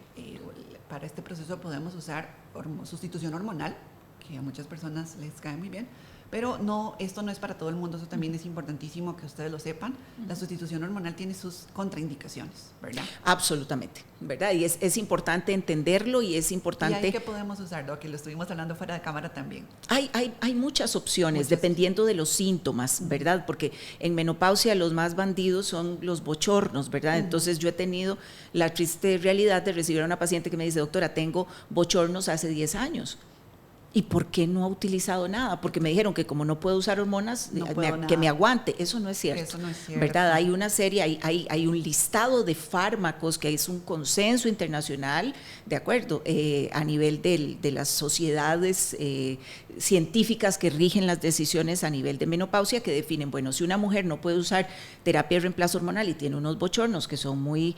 Para este proceso podemos usar sustitución hormonal, que a muchas personas les cae muy bien, Pero no, esto no es para todo el mundo, eso también es importantísimo que ustedes lo sepan. La sustitución hormonal tiene sus contraindicaciones, ¿verdad? Absolutamente, ¿verdad? Y es importante entenderlo y es importante... ¿Y ahí qué podemos usar, Doc? Que lo estuvimos hablando fuera de cámara también. Hay muchas opciones, dependiendo de los síntomas, ¿verdad? Porque en menopausia los más bandidos son los bochornos, ¿verdad? Entonces yo he tenido la triste realidad de recibir a una paciente que me dice, doctora, tengo bochornos hace 10 años. ¿Y por qué no ha utilizado nada? Porque me dijeron que como no puedo usar hormonas, que me aguante. Eso no es cierto. Eso no es cierto. ¿Verdad? Hay una serie, hay un listado de fármacos que es un consenso internacional, ¿de acuerdo? A nivel de las sociedades científicas que rigen las decisiones a nivel de menopausia, que definen, bueno, si una mujer no puede usar terapia de reemplazo hormonal y tiene unos bochornos que son muy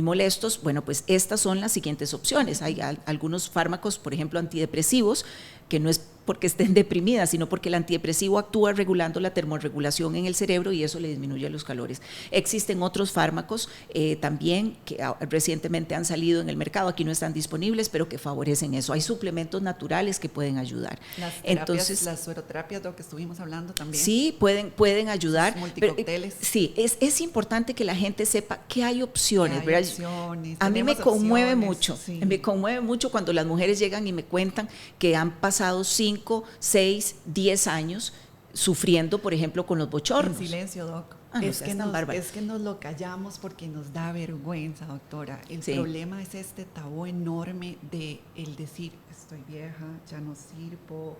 molestos, bueno, pues estas son las siguientes opciones. Hay algunos fármacos, por ejemplo, antidepresivos, que no es porque estén deprimidas, sino porque el antidepresivo actúa regulando la termorregulación en el cerebro y eso le disminuye los calores. Existen otros fármacos también que recientemente han salido en el mercado, aquí no están disponibles, pero que favorecen eso. Hay suplementos naturales que pueden ayudar. Las sueroterapias de lo que estuvimos hablando también. Sí, pueden ayudar. Multicócteles. Sí, es importante que la gente sepa que hay opciones. Que hay opciones. A mí me conmueve mucho, sí. Me conmueve mucho cuando las mujeres llegan y me cuentan que han pasado 5, 6, 10 años sufriendo, por ejemplo, con los bochornos. En silencio, Doc. Es que nos lo callamos porque nos da vergüenza, doctora. El problema es este tabú enorme de el decir, estoy vieja, ya no sirvo,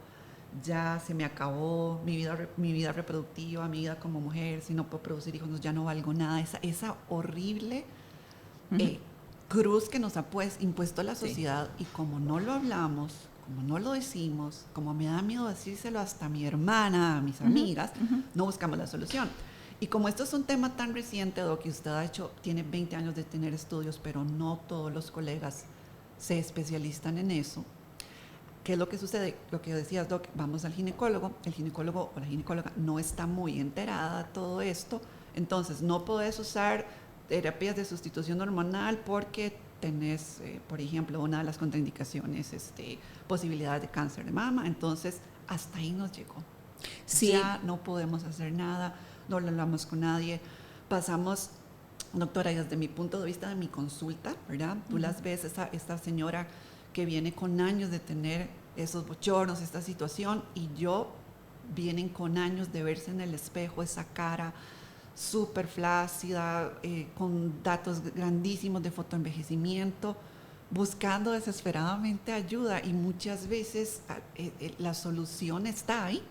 ya se me acabó mi vida reproductiva, mi vida como mujer, si no puedo producir hijos, ya no valgo nada. Esa horrible cruz que nos ha impuesto la sociedad, y como no lo hablamos, como no lo decimos, como me da miedo decírselo hasta a mi hermana, a mis amigas, no buscamos la solución. Y como esto es un tema tan reciente, Doc, que usted tiene 20 años de tener estudios, pero no todos los colegas se especializan en eso. ¿Qué es lo que sucede? Lo que decías, Doc, vamos al ginecólogo, el ginecólogo o la ginecóloga no está muy enterada de todo esto, entonces no podés usar terapias de sustitución hormonal porque tenés, por ejemplo, una de las contraindicaciones, posibilidad de cáncer de mama, entonces hasta ahí nos llegó. Sí. Ya no podemos hacer nada, no lo hablamos con nadie, pasamos, doctora, desde mi punto de vista de mi consulta, ¿verdad? Tú las ves, esta señora que viene con años de tener esos bochornos, esta situación, y vienen con años de verse en el espejo, esa cara súper flácida, con datos grandísimos de fotoenvejecimiento, buscando desesperadamente ayuda, y muchas veces la solución está ahí,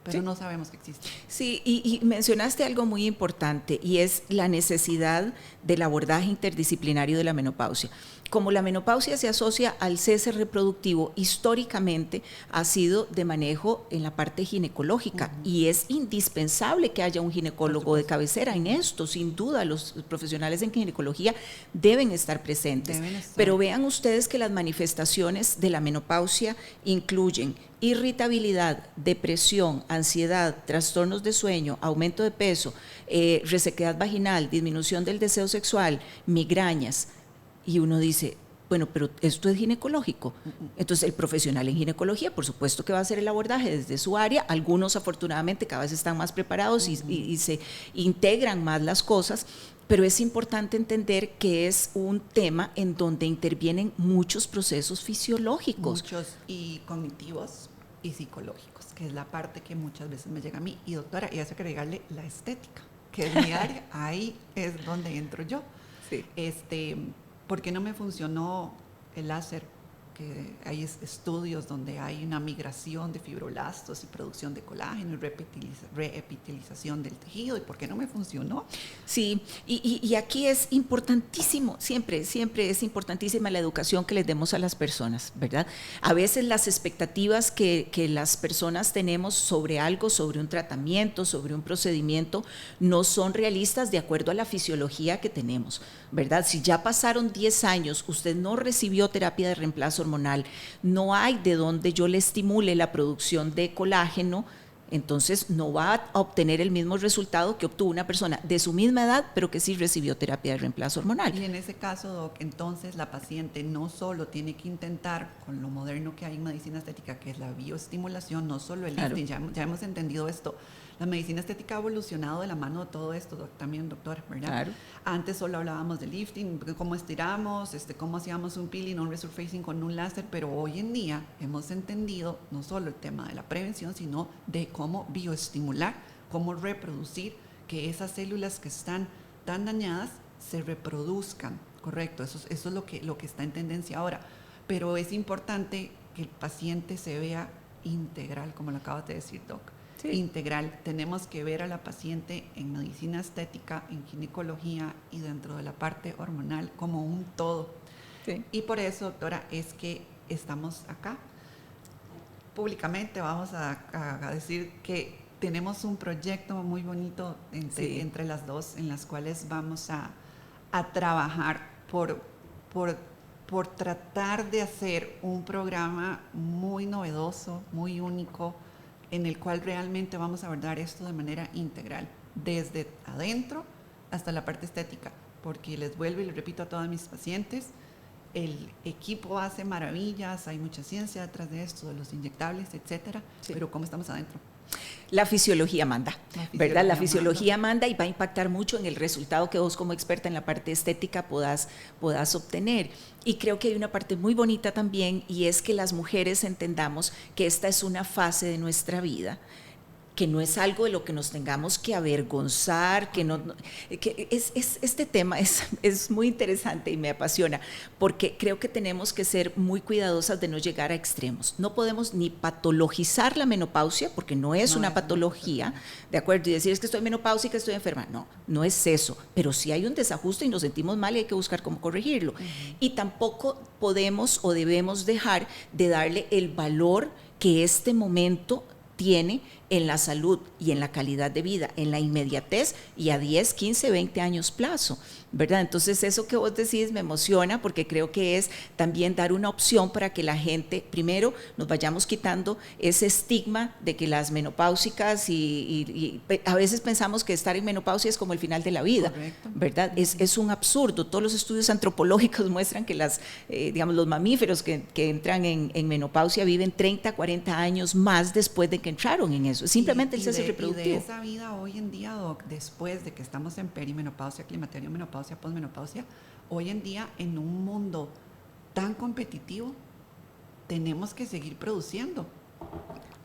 pero no sabemos que existe. Sí, y mencionaste algo muy importante, y es la necesidad del abordaje interdisciplinario de la menopausia. Como la menopausia se asocia al cese reproductivo, históricamente ha sido de manejo en la parte ginecológica, y es indispensable que haya un ginecólogo de cabecera en esto, sin duda. Los profesionales en ginecología deben estar presentes. Pero vean ustedes que las manifestaciones de la menopausia incluyen irritabilidad, depresión, ansiedad, trastornos de sueño, aumento de peso, resequedad vaginal, disminución del deseo sexual, migrañas. Y uno dice, bueno, pero esto es ginecológico. Entonces el profesional en ginecología, por supuesto que va a hacer el abordaje desde su área. Algunos afortunadamente cada vez están más preparados y se integran más las cosas, pero es importante entender que es un tema en donde intervienen muchos procesos fisiológicos. Muchos, y cognitivos y psicológicos, que es la parte que muchas veces me llega a mí. Y doctora, y eso hay que agregarle la estética, que es mi área, ahí es donde entro yo. Sí. ¿Por qué no me funcionó el láser? Que hay estudios donde hay una migración de fibroblastos y producción de colágeno y reepitelización del tejido. ¿Y por qué no me funcionó? Sí, y aquí es importantísimo, siempre es importantísima la educación que les demos a las personas, ¿verdad? A veces las expectativas que las personas tenemos sobre algo, sobre un tratamiento, sobre un procedimiento, no son realistas de acuerdo a la fisiología que tenemos, ¿verdad? Si ya pasaron 10 años, usted no recibió terapia de reemplazo hormonal, no hay de donde yo le estimule la producción de colágeno, entonces no va a obtener el mismo resultado que obtuvo una persona de su misma edad, pero que sí recibió terapia de reemplazo hormonal. Y en ese caso, doc, entonces la paciente no solo tiene que intentar, con lo moderno que hay en medicina estética, que es la bioestimulación, no solo el lifting, ya hemos entendido esto. La medicina estética ha evolucionado de la mano de todo esto, también, doctora, ¿verdad? Claro. Antes solo hablábamos de lifting, cómo estiramos, cómo hacíamos un peeling, un resurfacing con un láser, pero hoy en día hemos entendido no solo el tema de la prevención, sino de cómo bioestimular, cómo reproducir que esas células que están tan dañadas se reproduzcan, correcto, eso es lo que está en tendencia ahora, pero es importante que el paciente se vea integral, como lo acabas de decir, doc. Sí. Integral. Tenemos que ver a la paciente en medicina estética, en ginecología y dentro de la parte hormonal como un todo. Sí. Y por eso, doctora, es que estamos acá. Públicamente vamos a decir que tenemos un proyecto muy bonito entre las dos, en las cuales vamos a trabajar por tratar de hacer un programa muy novedoso, muy único, en el cual realmente vamos a abordar esto de manera integral, desde adentro hasta la parte estética, porque les vuelvo y les repito a todas mis pacientes, el equipo hace maravillas, hay mucha ciencia detrás de esto, de los inyectables, etcétera, pero ¿cómo estamos adentro? La fisiología manda, ¿verdad? La fisiología manda y va a impactar mucho en el resultado que vos como experta en la parte estética puedas obtener. Y creo que hay una parte muy bonita también, y es que las mujeres entendamos que esta es una fase de nuestra vida, que no es algo de lo que nos tengamos que avergonzar, este tema es muy interesante y me apasiona, porque creo que tenemos que ser muy cuidadosas de no llegar a extremos. No podemos ni patologizar la menopausia, porque no es una patología, ¿de acuerdo? Y decir es que estoy menopáusica, estoy enferma. No es eso, pero sí hay un desajuste y nos sentimos mal y hay que buscar cómo corregirlo. Y tampoco podemos o debemos dejar de darle el valor que este momento tiene en la salud y en la calidad de vida, en la inmediatez y a 10, 15, 20 años plazo, ¿verdad? Entonces eso que vos decís me emociona porque creo que es también dar una opción para que la gente, primero, nos vayamos quitando ese estigma de que las menopáusicas y a veces pensamos que estar en menopausia es como el final de la vida, correcto, ¿verdad? Es un absurdo. Todos los estudios antropológicos muestran que los mamíferos que entran en menopausia viven 30, 40 años más después de que entraron en eso. Simplemente el cese reproductivo. Y de esa vida hoy en día, doc, después de que estamos en perimenopausia, climaterio, menopausia, posmenopausia, hoy en día en un mundo tan competitivo tenemos que seguir produciendo.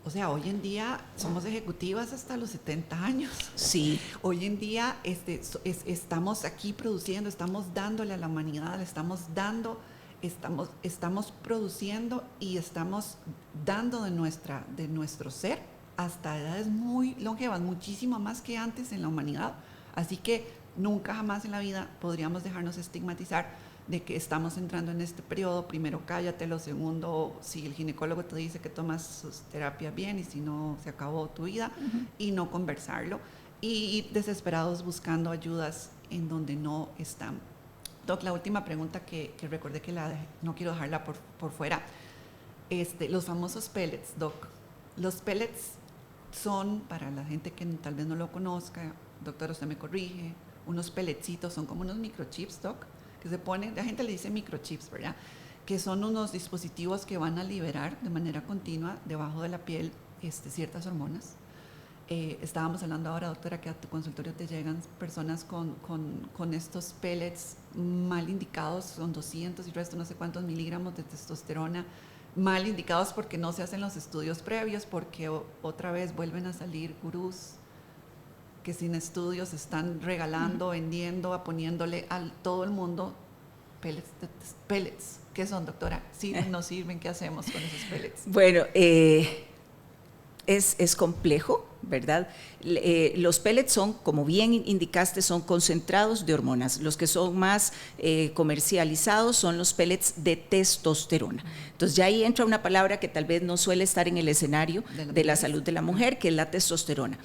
O sea, hoy en día somos ejecutivas hasta los 70 años. Sí. Hoy en día estamos aquí produciendo, estamos dándole a la humanidad, estamos produciendo y estamos dando de nuestro ser hasta edades muy longevas, muchísimo más que antes en la humanidad. Así que nunca jamás en la vida podríamos dejarnos estigmatizar de que estamos entrando en este periodo. Primero, cállatelo. Segundo, si el ginecólogo te dice que tomas sus terapias bien y si no, se acabó tu vida, y no conversarlo. Y desesperados buscando ayudas en donde no están. Doc, la última pregunta que recordé que no quiero dejarla por fuera. Los famosos pellets, Doc. Los pellets son, para la gente que tal vez no lo conozca, doctor, usted me corrige, unos pelletcitos, son como unos microchips, Doc, que se ponen, la gente le dice microchips, ¿verdad? Que son unos dispositivos que van a liberar de manera continua debajo de la piel ciertas hormonas. Estábamos hablando ahora, doctora, que a tu consultorio te llegan personas con estos pellets mal indicados, son 200 y resto no sé cuántos miligramos de testosterona, mal indicados porque no se hacen los estudios previos, porque otra vez vuelven a salir gurús que sin estudios están regalando, vendiendo, poniéndole a todo el mundo pellets. ¿Qué son, doctora? ¿Sirven, no sirven? ¿Qué hacemos con esos pellets? Bueno, es complejo, ¿verdad? Los pellets son, como bien indicaste, son concentrados de hormonas. Los que son más comercializados son los pellets de testosterona. Entonces ya ahí entra una palabra que tal vez no suele estar en el escenario de la salud de la mujer, que es la testosterona.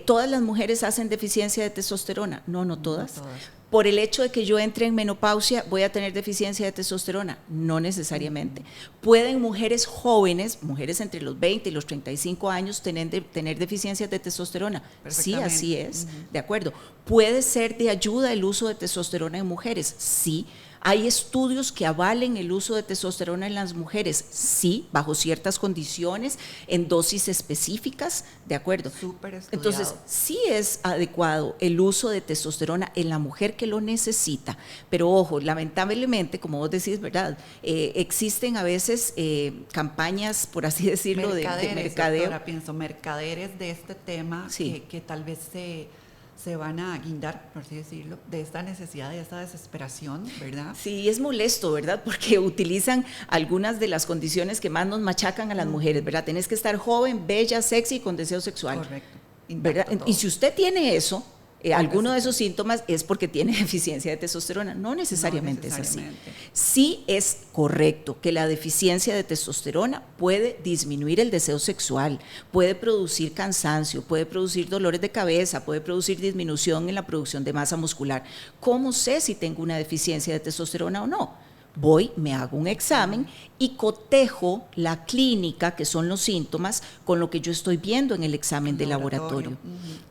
¿Todas las mujeres hacen deficiencia de testosterona? No, no todas. No todas. Por el hecho de que yo entre en menopausia, ¿voy a tener deficiencia de testosterona? No necesariamente. ¿Pueden mujeres jóvenes, mujeres entre los 20 y los 35 años, tener deficiencias de testosterona? Sí, así es, de acuerdo. ¿Puede ser de ayuda el uso de testosterona en mujeres? Sí. ¿Hay estudios que avalen el uso de testosterona en las mujeres? Sí, bajo ciertas condiciones, en dosis específicas, ¿de acuerdo? Súper estudiado. Entonces, sí es adecuado el uso de testosterona en la mujer que lo necesita, pero ojo, lamentablemente, como vos decís, ¿verdad? Existen a veces campañas, por así decirlo, de mercadeo. Doctora, pienso, mercaderes de este tema, sí, que tal vez se van a guindar, por así decirlo, de esta necesidad, de esta desesperación, ¿verdad? Sí, es molesto, ¿verdad? Porque utilizan algunas de las condiciones que más nos machacan a las mujeres, ¿verdad? Tenés que estar joven, bella, sexy y con deseo sexual. Correcto. ¿Verdad? Y si usted tiene eso, alguno de esos síntomas es porque tiene deficiencia de testosterona. No necesariamente, es así. Sí es correcto que la deficiencia de testosterona puede disminuir el deseo sexual, puede producir cansancio, puede producir dolores de cabeza, puede producir disminución en la producción de masa muscular. ¿Cómo sé si tengo una deficiencia de testosterona o no? Voy, me hago un examen y cotejo la clínica, que son los síntomas, con lo que yo estoy viendo en el examen de laboratorio.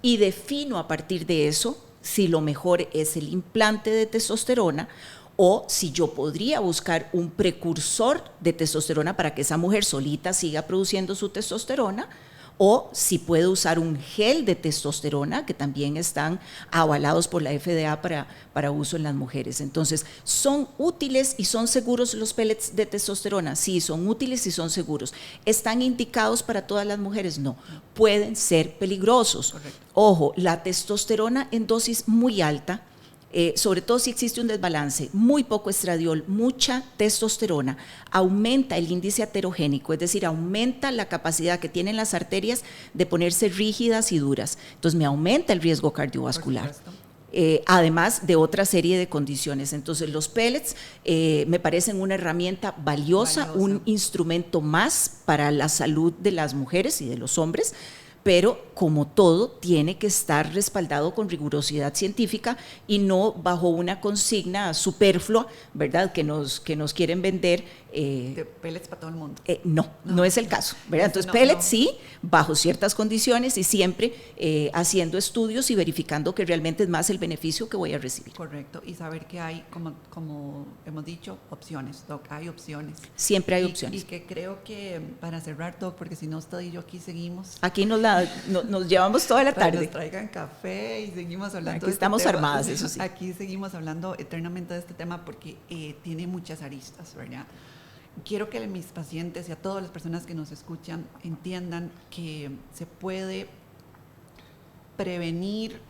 Y defino a partir de eso si lo mejor es el implante de testosterona o si yo podría buscar un precursor de testosterona para que esa mujer solita siga produciendo su testosterona, o si puedo usar un gel de testosterona, que también están avalados por la FDA para uso en las mujeres. Entonces, ¿son útiles y son seguros los pellets de testosterona? Sí, son útiles y son seguros. ¿Están indicados para todas las mujeres? No, pueden ser peligrosos. Correcto. Ojo, la testosterona en dosis muy alta, sobre todo si existe un desbalance, muy poco estradiol, mucha testosterona, aumenta el índice aterogénico, es decir, aumenta la capacidad que tienen las arterias de ponerse rígidas y duras. Entonces me aumenta el riesgo cardiovascular. Además de otra serie de condiciones. Entonces los pellets me parecen una herramienta valiosa, un instrumento más para la salud de las mujeres y de los hombres, pero como todo tiene que estar respaldado con rigurosidad científica y no bajo una consigna superflua, ¿verdad?, que nos quieren vender. De pellets para todo el mundo. No es el caso, ¿verdad? Entonces pellets sí, bajo ciertas condiciones y siempre haciendo estudios y verificando que realmente es más el beneficio que voy a recibir. Correcto, y saber que hay, como hemos dicho, opciones, Doc, hay opciones. Siempre hay opciones. Y que creo que, para cerrar, Doc, porque si no usted y yo aquí seguimos. Aquí nos llevamos toda la tarde. Nos traigan café y seguimos hablando. Aquí estamos armadas, eso sí. Aquí seguimos hablando eternamente de este tema porque tiene muchas aristas, ¿verdad? Quiero que mis pacientes y a todas las personas que nos escuchan entiendan que se puede prevenir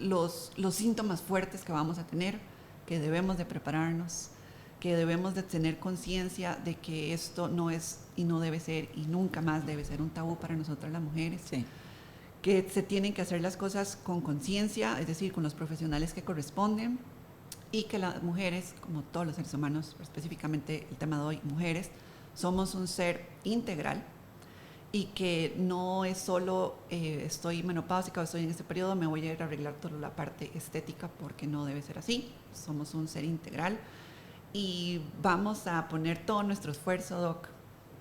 los síntomas fuertes que vamos a tener, que debemos de prepararnos, que debemos de tener conciencia de que esto no es y no debe ser y nunca más debe ser un tabú para nosotras las mujeres. Sí. Que se tienen que hacer las cosas con conciencia, es decir, con los profesionales que corresponden, y que las mujeres, como todos los seres humanos, específicamente el tema de hoy, mujeres, somos un ser integral y que no es solo estoy menopáusica o estoy en este periodo, me voy a ir a arreglar toda la parte estética, porque no debe ser así. Somos un ser integral y vamos a poner todo nuestro esfuerzo, Doc,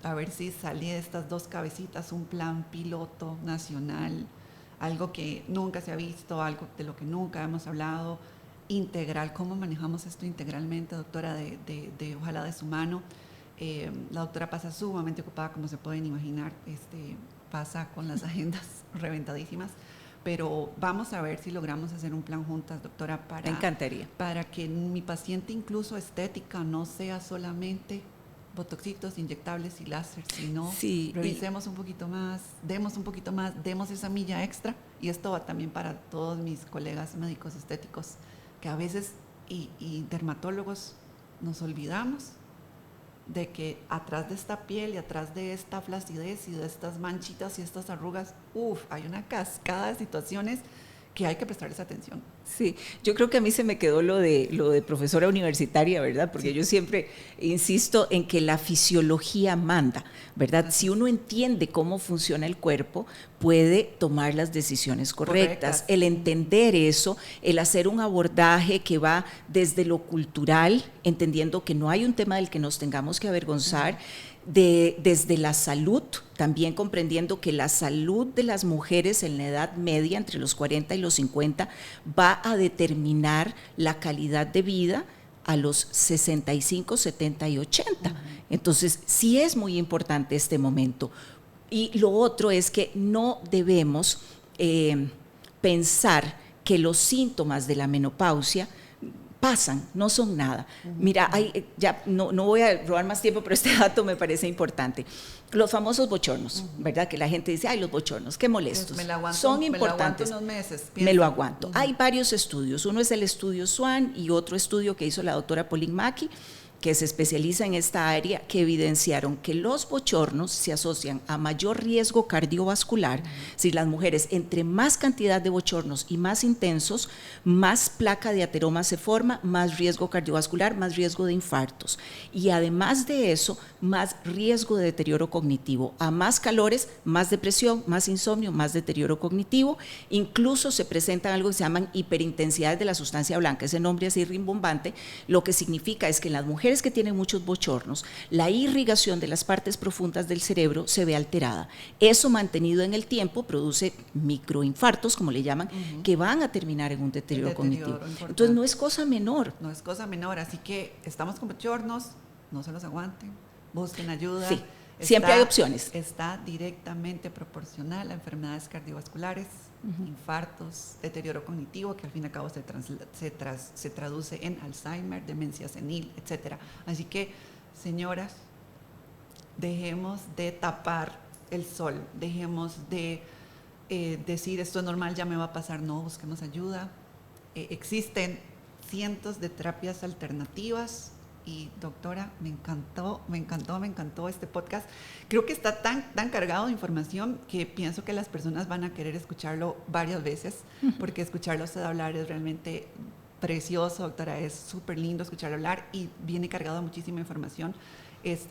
a ver si sale de estas dos cabecitas un plan piloto nacional, algo que nunca se ha visto, algo de lo que nunca hemos hablado, integral. ¿Cómo manejamos esto integralmente, doctora, de ojalá de su mano? La doctora pasa sumamente ocupada, como se pueden imaginar, pasa con las agendas reventadísimas, pero vamos a ver si logramos hacer un plan juntas, doctora, Me encantaría. Para que mi paciente, incluso estética, no sea solamente botoxitos, inyectables y láser, sino revisemos un poquito más, demos esa milla extra, y esto va también para todos mis colegas médicos estéticos, que a veces, y dermatólogos, nos olvidamos de que atrás de esta piel y atrás de esta flacidez y de estas manchitas y estas arrugas, hay una cascada de situaciones que hay que prestarles atención. Sí, yo creo que a mí se me quedó lo de profesora universitaria, ¿verdad? Porque yo siempre insisto en que la fisiología manda, ¿verdad? Si uno entiende cómo funciona el cuerpo, puede tomar las decisiones correctas. El entender eso, el hacer un abordaje que va desde lo cultural, entendiendo que no hay un tema del que nos tengamos que avergonzar, desde la salud, también comprendiendo que la salud de las mujeres en la edad media, entre los 40 y los 50, va a determinar la calidad de vida a los 65, 70 y 80. Entonces, sí es muy importante este momento. Y lo otro es que no debemos pensar que los síntomas de la menopausia pasan, no son nada. Mira, ya no voy a robar más tiempo, pero este dato me parece importante. Los famosos bochornos, ¿verdad? Que la gente dice, ay, los bochornos, qué molestos. Son importantes. Me lo aguanto unos meses. Me lo aguanto. Hay varios estudios. Uno es el estudio Swan y otro estudio que hizo la doctora Pauline Maki, que se especializa en esta área, que evidenciaron que los bochornos se asocian a mayor riesgo cardiovascular. Si las mujeres, entre más cantidad de bochornos y más intensos, más placa de ateroma se forma, más riesgo cardiovascular, más riesgo de infartos. Y además de eso, más riesgo de deterioro cognitivo. A más calores, más depresión, más insomnio, más deterioro cognitivo. Incluso se presentan algo que se llaman hiperintensidades de la sustancia blanca, ese nombre así rimbombante, lo que significa es que en las mujeres que tienen muchos bochornos, la irrigación de las partes profundas del cerebro se ve alterada. Eso mantenido en el tiempo produce microinfartos, como le llaman, que van a terminar en un deterioro cognitivo. Importante. Entonces no es cosa menor. No es cosa menor, así que estamos con bochornos, no se los aguanten, busquen ayuda. Sí, siempre hay opciones. Está directamente proporcional a enfermedades cardiovasculares, infartos, deterioro cognitivo, que al fin y al cabo se traduce en Alzheimer, demencia senil, etc. Así que, señoras, dejemos de tapar el sol, dejemos de decir esto es normal, ya me va a pasar. No, busquemos ayuda. Existen cientos de terapias alternativas. Y doctora, me encantó este podcast. Creo que está tan cargado de información que pienso que las personas van a querer escucharlo varias veces, porque escucharlo a usted hablar es realmente precioso, doctora, es súper lindo escucharlo hablar y viene cargado de muchísima información.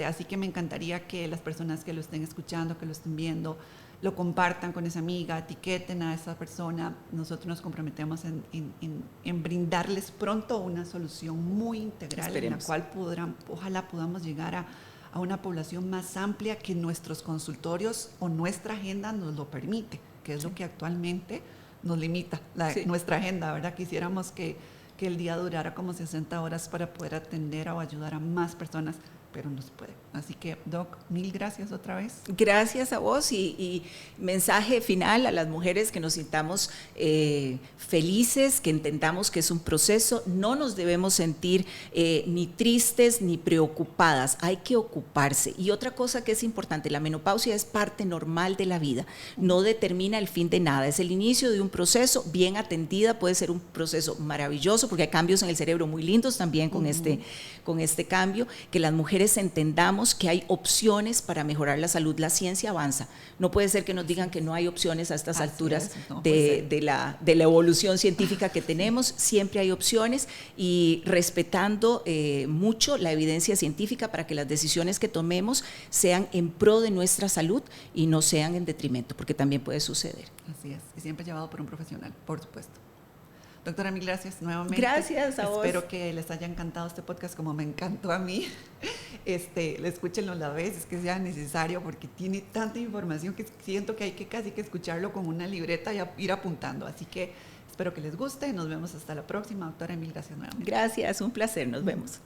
Así que me encantaría que las personas que lo estén escuchando, que lo estén viendo, lo compartan con esa amiga, etiqueten a esa persona. Nosotros nos comprometemos en brindarles pronto una solución muy integral. Esperemos. En la cual ojalá podamos llegar a una población más amplia que nuestros consultorios o nuestra agenda nos lo permite, que es lo que actualmente nos limita nuestra agenda, ¿verdad? Quisiéramos que el día durara como 60 horas para poder atender o ayudar a más personas, pero no se puede. Así que, Doc, mil gracias otra vez. Gracias a vos y mensaje final a las mujeres que nos sintamos felices, que entendamos que es un proceso, no nos debemos sentir ni tristes ni preocupadas, hay que ocuparse. Y otra cosa que es importante, la menopausia es parte normal de la vida, no determina el fin de nada, es el inicio de un proceso, bien atendida puede ser un proceso maravilloso, porque hay cambios en el cerebro muy lindos también con este cambio, que las mujeres entendamos que hay opciones para mejorar la salud. La ciencia avanza. No puede ser que nos digan que no hay opciones a estas alturas de la evolución científica que tenemos. Siempre hay opciones y respetando mucho la evidencia científica para que las decisiones que tomemos sean en pro de nuestra salud y no sean en detrimento, porque también puede suceder. Así es. Y siempre llevado por un profesional, por supuesto. Doctora, mil gracias nuevamente. Gracias a vos. Espero que les haya encantado este podcast como me encantó a mí. Escúchenlo la vez que sea necesario, porque tiene tanta información que siento que hay que casi que escucharlo con una libreta y ir apuntando. Así que espero que les guste. Nos vemos hasta la próxima. Doctora, mil gracias nuevamente. Gracias, un placer. Nos vemos.